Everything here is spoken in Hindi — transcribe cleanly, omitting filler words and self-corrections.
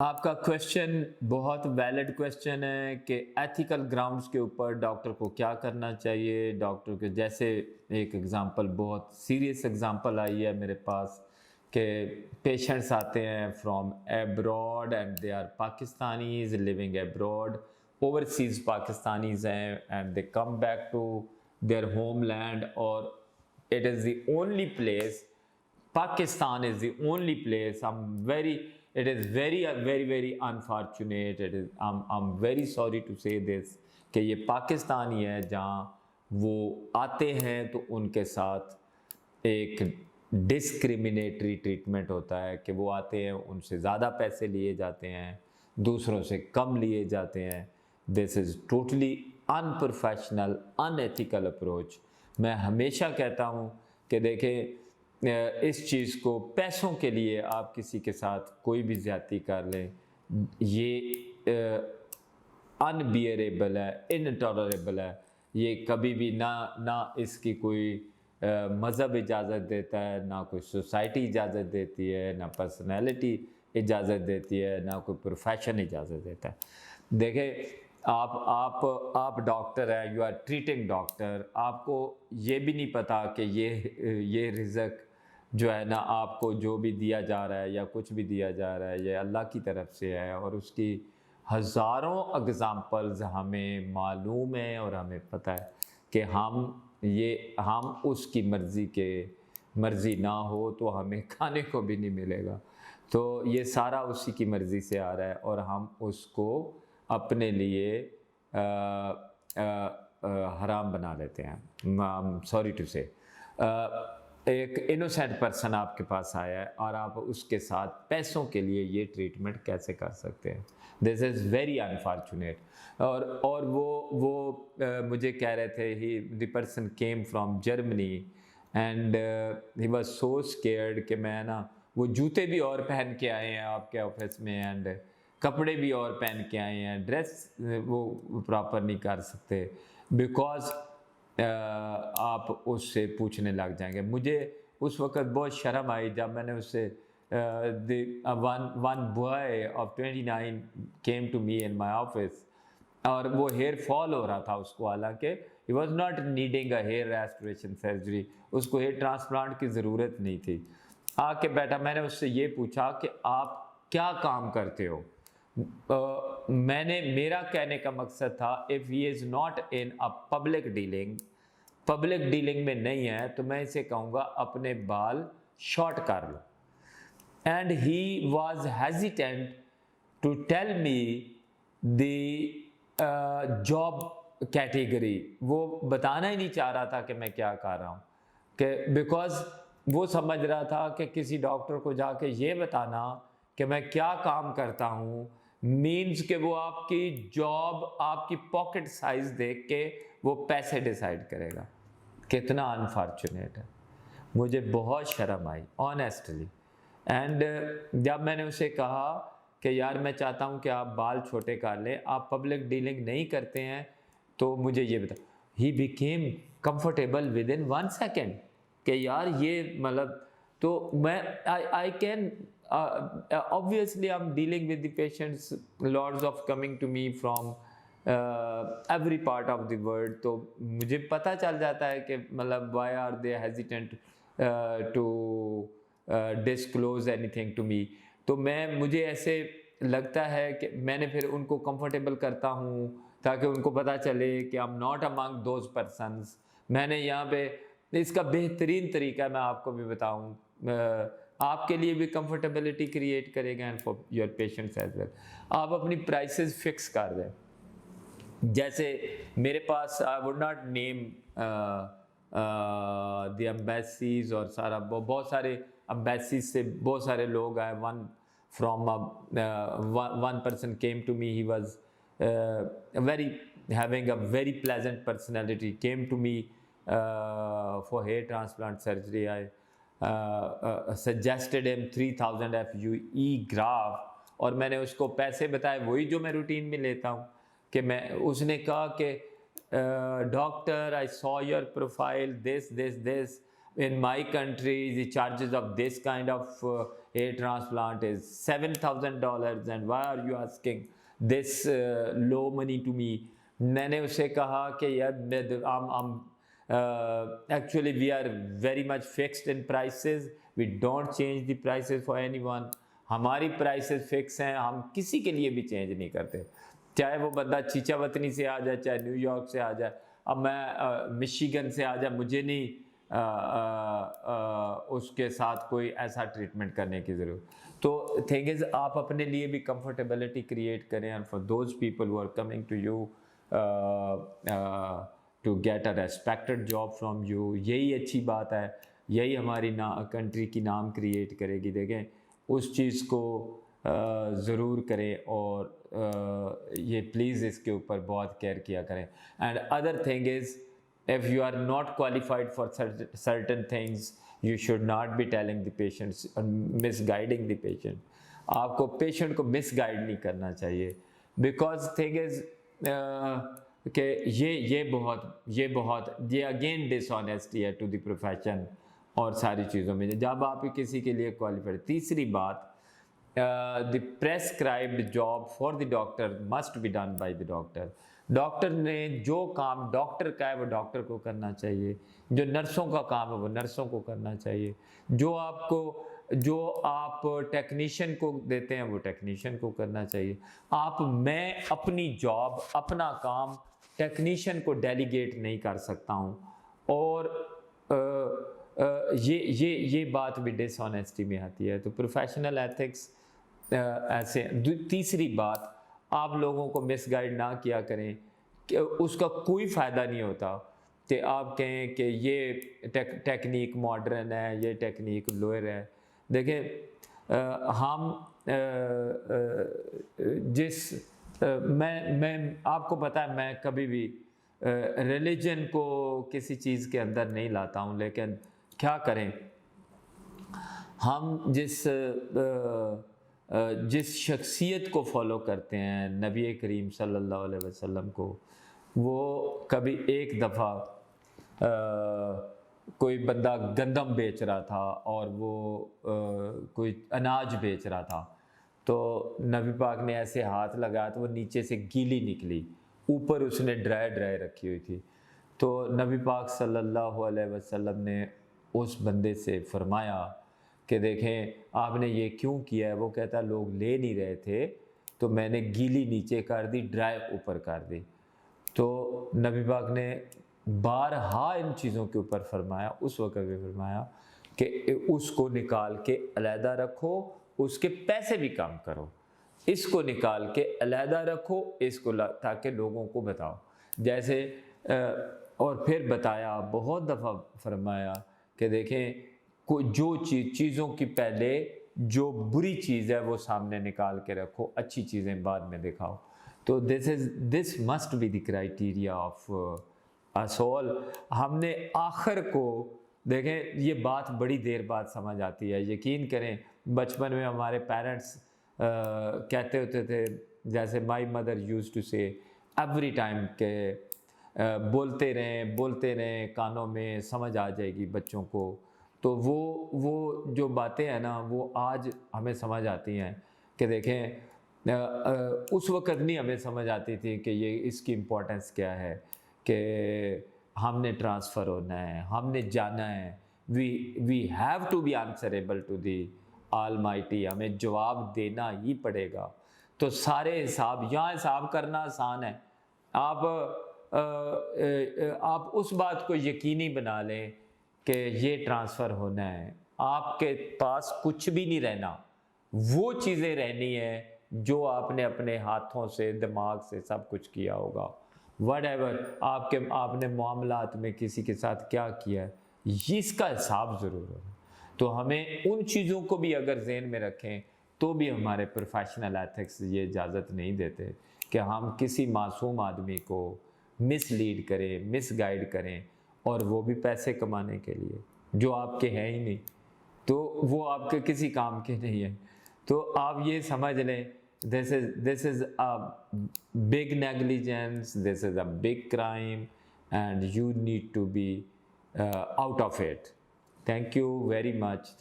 आपका क्वेश्चन बहुत वैलिड क्वेश्चन है कि एथिकल ग्राउंड्स के ऊपर डॉक्टर को क्या करना चाहिए। डॉक्टर के जैसे एक एग्जांपल, बहुत सीरियस एग्जांपल आई है मेरे पास कि पेशेंट्स आते हैं from abroad and they are Pakistanis living abroad, overseas Pakistanis हैं and they come back to their homeland, और it is the only place, Pakistan is the only place. It is very unfortunate. I'm very sorry to say this कि ये पाकिस्तान ही है जहाँ वो आते हैं तो उनके साथ एक डिस्क्रिमिनेटरी ट्रीटमेंट होता है कि वो आते हैं, उनसे ज़्यादा पैसे लिए जाते हैं, दूसरों से कम लिए जाते हैं। This is totally unprofessional, unethical approach. मैं हमेशा कहता हूँ कि देखें, इस चीज़ को पैसों के लिए आप किसी के साथ कोई भी ज़्यादती कर लें, ये अनबियरेबल है, इनटॉलरेबल है। ये कभी भी ना इसकी कोई मज़हब इजाज़त देता है, ना कोई सोसाइटी इजाज़त देती है, ना पर्सनैलिटी इजाज़त देती है, ना कोई प्रोफेशन इजाज़त देता है। देखें, आप डॉक्टर हैं, यू आर ट्रीटिंग डॉक्टर, आपको ये भी नहीं पता कि ये रिज़्क जो है ना, आपको जो भी दिया जा रहा है या कुछ भी दिया जा रहा है, ये अल्लाह की तरफ से है, और उसकी हज़ारों एग्ज़ाम्पल्स हमें मालूम है और हमें पता है कि हम उसकी मर्ज़ी ना हो तो हमें खाने को भी नहीं मिलेगा। तो ये सारा उसी की मर्ज़ी से आ रहा है और हम उसको अपने लिए हराम बना लेते हैं। सॉरी टू से, एक इनोसेंट पर्सन आपके पास आया है और आप उसके साथ पैसों के लिए ये ट्रीटमेंट कैसे कर सकते हैं? This is very unfortunate. और वो मुझे कह रहे थे, the person came from Germany and he was so scared कि मैं ना, वो जूते भी और पहन के आए हैं आपके ऑफिस में एंड कपड़े भी और पहन के आए हैं, ड्रेस वो प्रॉपर नहीं कर सकते बिकॉज आप उससे पूछने लग जाएंगे। मुझे उस वक़्त बहुत शर्म आई जब मैंने उससे one boy of 29 came to me in my office, और वो हेयर फॉल हो रहा था उसको, हालांकि he was not needing a hair restoration surgery, उसको हेयर ट्रांसप्लांट की ज़रूरत नहीं थी। आके बैठा, मैंने उससे ये पूछा कि आप क्या काम करते हो? मेरा कहने का मकसद था, if he is not in a public dealing में नहीं है तो मैं इसे कहूँगा अपने बाल शॉर्ट कर लो। And he was hesitant to tell me the job category, वो बताना ही नहीं चाह रहा था कि मैं क्या कर रहा हूँ, कि बिकॉज वो समझ रहा था कि किसी डॉक्टर को जाके ये बताना कि मैं क्या काम करता हूँ मीन्स कि वो आपकी जॉब, आपकी पॉकेट साइज देख के वो पैसे डिसाइड करेगा। कितना अनफॉर्चुनेट है। मुझे बहुत शर्म आई ऑनेस्टली। एंड जब मैंने उसे कहा कि यार मैं चाहता हूँ कि आप बाल छोटे कर लें, आप पब्लिक डीलिंग नहीं करते हैं, तो मुझे ये बता, he became comfortable with in 1 second कि यार ये मतलब, तो मैं I can obviously I'm dealing with the patients, lots of coming to me from every part of the world, तो मुझे पता चल जाता है कि मतलब why are they hesitant to disclose anything to me। तो मुझे ऐसे लगता है कि मैंने फिर उनको कंफर्टेबल करता हूँ ताकि उनको पता चले कि I am not among those persons. मैंने यहाँ पे इसका बेहतरीन तरीका मैं आपको भी बताऊँ, आपके लिए भी कंफर्टेबिलिटी क्रिएट करेगा and for your patients as well. आप अपनी प्राइसेस फिक्स कर दें। जैसे मेरे पास, I would not name the embassies, और सारा बहुत सारे एम्बेसीज से बहुत सारे लोग आए। one person came to me, he was having a very pleasant personality, came to me for hair transplant surgery. I suggested him 3000 FUE graph, और मैंने उसको पैसे बताए वही जो मैं रूटीन में लेता हूँ। कि उसने कहा कि doctor, I saw your profile, this in my country the charges of this kind of a transplant is $7,000 and why are you asking this low money to me. मैंने उसे कहा कि यार actually we are very much fixed in prices, we don't change the prices for anyone. हमारी prices fix हैं, हम किसी के लिए भी change नहीं करते, चाहे वो बंदा चीचावतनी से आ जाए, चाहे न्यूयॉर्क से आ जाए। अब मैं मिशिगन से आ जाए, मुझे नहीं उसके साथ कोई ऐसा ट्रीटमेंट करने की ज़रूरत। तो थिंग इज़ आप अपने लिए भी कंफर्टेबिलिटी क्रिएट करें, and for those people who are coming to you to get a respected job from you, यही अच्छी बात है, यही हमारी कंट्री की नाम क्रिएट करेगी। देखें उस चीज़ को ज़रूर करें, और ये प्लीज़ इसके ऊपर बहुत केयर किया करें। And other thing is, if you are not qualified for certain things, you should not be telling the patients or misguiding the patient. आपको पेशेंट को मिसगाइड नहीं करना चाहिए, बिकॉज थिंग इज कि ये अगेन डिसऑनेस्टी है टू द प्रोफेशन और सारी चीज़ों में जब आप किसी के लिए क्वालिफाइड। तीसरी बात, the prescribed job for the doctor must be done by the doctor. Doctor ने जो काम डॉक्टर का है वो डॉक्टर को करना चाहिए, जो नर्सों का काम है वो नर्सों को करना चाहिए, जो आप टेक्नीशियन को देते हैं वो टेक्नीशियन को करना चाहिए। मैं अपनी जॉब, अपना काम टेक्नीशियन को डेलीगेट नहीं कर सकता हूँ, और ये बात भी डिसऑनेस्टी में आती है। तो प्रोफेशनल एथिक्स ऐसे। तीसरी बात, आप लोगों को मिसगाइड ना किया करें, कि उसका कोई फ़ायदा नहीं होता कि आप कहें कि ये टेक्निक मॉडर्न है, ये टेक्निक लोअर है। देखें मैं आपको पता है, मैं कभी भी रिलीजन को किसी चीज़ के अंदर नहीं लाता हूँ, लेकिन क्या करें, हम जिस शख्सियत को फॉलो करते हैं, नबी करीम सल्लल्लाहु अलैहि वसल्लम को, वो कभी एक दफ़ा कोई बंदा गंदम बेच रहा था और वो कोई अनाज बेच रहा था, तो नबी पाक ने ऐसे हाथ लगाया तो वो नीचे से गीली निकली, ऊपर उसने ड्राई रखी हुई थी। तो नबी पाक सल्लल्लाहु अलैहि वसल्लम ने उस बंदे से फरमाया कि देखें आपने ये क्यों किया है। वो कहता लोग ले नहीं रहे थे तो मैंने गीली नीचे कर दी, ड्राई ऊपर कर दी। तो नबी पाक ने बारहा इन चीज़ों के ऊपर फरमाया, उस वक़्त भी फरमाया कि उसको निकाल के अलहदा रखो, उसके पैसे भी कम करो, इसको निकाल के अलहदा रखो, इसको ताकि लोगों को बताओ। जैसे और फिर बताया, बहुत दफ़ा फरमाया कि देखें जो चीज़ों की पहले जो बुरी चीज़ है वो सामने निकाल के रखो, अच्छी चीज़ें बाद में दिखाओ। तो this must be the criteria of us all. हमने आखिर को देखें, ये बात बड़ी देर बाद समझ आती है। यकीन करें, बचपन में हमारे पेरेंट्स कहते होते थे, जैसे माई मदर यूज़ टू से एवरी टाइम के बोलते रहें कानों में, समझ आ जाएगी बच्चों को। तो वो जो बातें हैं ना, वो आज हमें समझ आती हैं कि देखें उस वक़्त नहीं हमें समझ आती थी कि ये इसकी इम्पोर्टेंस क्या है, कि हमने ट्रांसफ़र होना है, हमने जाना है, we have to be answerable to the Almighty, हमें जवाब देना ही पड़ेगा। तो सारे हिसाब, यहाँ हिसाब करना आसान है। आप उस बात को यकीनी बना लें कि ये ट्रांसफ़र होना है, आपके पास कुछ भी नहीं रहना, वो चीज़ें रहनी है जो आपने अपने हाथों से, दिमाग से सब कुछ किया होगा। व्हाटएवर आपने मामलात में किसी के साथ क्या किया है, इसका हिसाब ज़रूर होगा। तो हमें उन चीज़ों को भी अगर ज़हन में रखें तो भी हमारे प्रोफेशनल एथिक्स ये इजाज़त नहीं देते कि हम किसी मासूम आदमी को मिसलीड करें, मिसगाइड करें, और वो भी पैसे कमाने के लिए, जो आपके हैं ही नहीं, तो वो आपके किसी काम के नहीं है। तो आप ये समझ लें, this is a big negligence, this is a big crime, and you need to be out of it. Thank you very much.